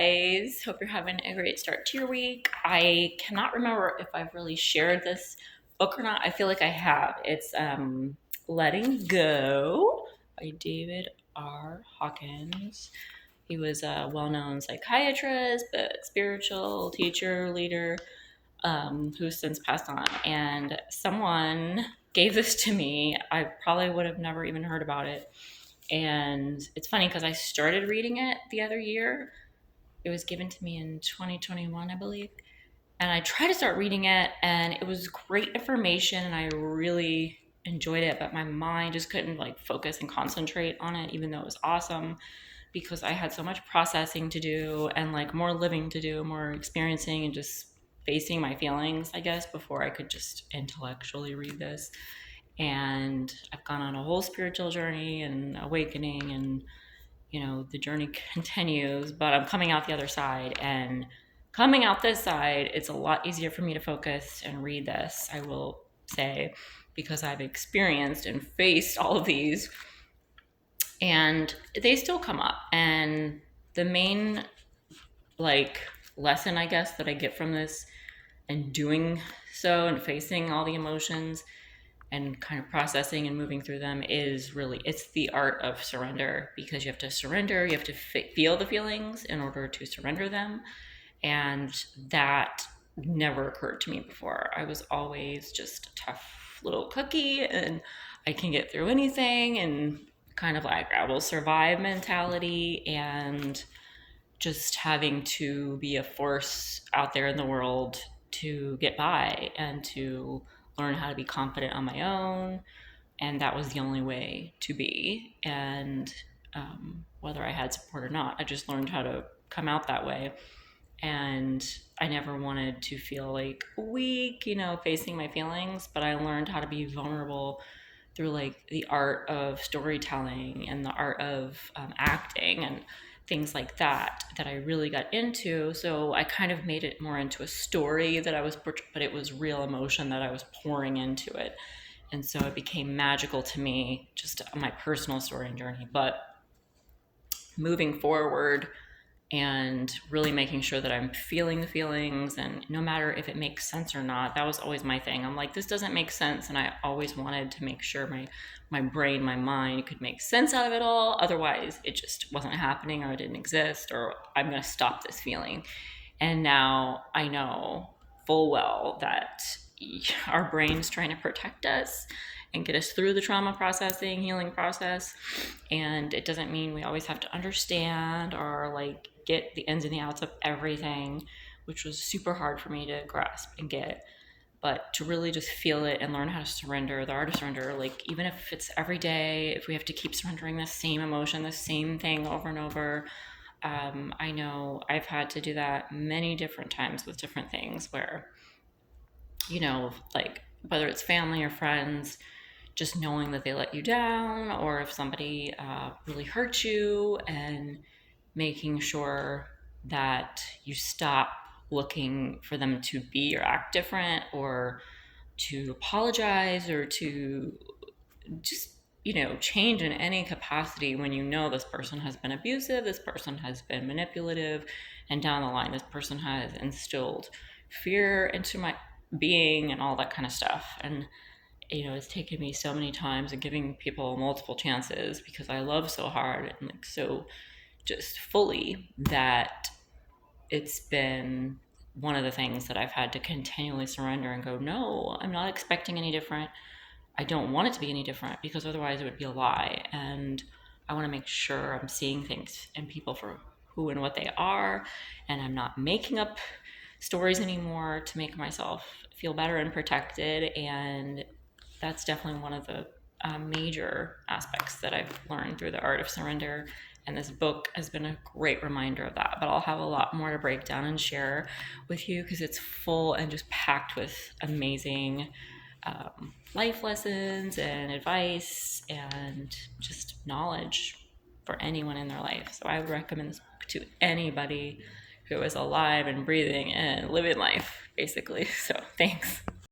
guys? Hope you're having a great start to your week. I cannot remember if I've really shared this book or not. I feel like I have. It's Letting Go by David R. Hawkins. He was a well known psychiatrist, but spiritual teacher, leader, who's since passed on. And someone gave this to me. I probably would have never even heard about it. And it's funny because I started reading it the other year. It was given to me in 2021, I believe. And I tried to start reading it, and it was great information, and I really enjoyed it. But my mind just couldn't focus and concentrate on it, even though it was awesome, because I had so much processing to do and more living to do, more experiencing and just facing my feelings, I guess, before I could just intellectually read this. And I've gone on a whole spiritual journey and awakening, and the journey continues, but I'm coming out the other side. And coming out this side, it's a lot easier for me to focus and read this, I will say, because I've experienced and faced all of these, and they still come up. And the main lesson, I guess, that I get from this and doing so and facing all the emotions and kind of processing and moving through them is really, it's the art of surrender, because you have to surrender, you have to feel the feelings in order to surrender them. And that never occurred to me before. I was always just a tough little cookie, and I can get through anything, and kind of I will survive mentality, and just having to be a force out there in the world to get by and to learn how to be confident on my own. And that was the only way to be. And whether I had support or not, I just learned how to come out that way. And I never wanted to feel weak, facing my feelings, but I learned how to be vulnerable through the art of storytelling and the art of acting and things like that I really got into. So I kind of made it more into a story that but it was real emotion that I was pouring into it. And so it became magical to me, just my personal story and journey. But moving forward and really making sure that I'm feeling the feelings, and no matter if it makes sense or not, that was always my thing. I'm like, this doesn't make sense, and I always wanted to make sure my brain, my mind could make sense out of it all. Otherwise, it just wasn't happening, or it didn't exist, or I'm going to stop this feeling. And now I know full well that our brain's trying to protect us and get us through the trauma processing, healing process. And it doesn't mean we always have to understand or get the ins and the outs of everything, which was super hard for me to grasp and get. But to really just feel it and learn how to surrender, the art of surrender, even if it's every day, if we have to keep surrendering the same emotion, the same thing over and over. I know I've had to do that many different times with different things where, whether it's family or friends, just knowing that they let you down, or if somebody really hurt you, and making sure that you stop looking for them to be or act different, or to apologize, or to just change in any capacity, when this person has been abusive, this person has been manipulative, and down the line this person has instilled fear into my being and all that kind of stuff. And it's taken me so many times and giving people multiple chances, because I love so hard and so just fully, that it's been one of the things that I've had to continually surrender and go, no, I'm not expecting any different. I don't want it to be any different, because otherwise it would be a lie. And I want to make sure I'm seeing things and people for who and what they are, and I'm not making up stories anymore to make myself feel better and protected. And that's definitely one of the major aspects that I've learned through the art of surrender. And this book has been a great reminder of that. But I'll have a lot more to break down and share with you, because it's full and just packed with amazing life lessons and advice and just knowledge for anyone in their life. So I would recommend this book to anybody who is alive and breathing and living life, basically. So thanks.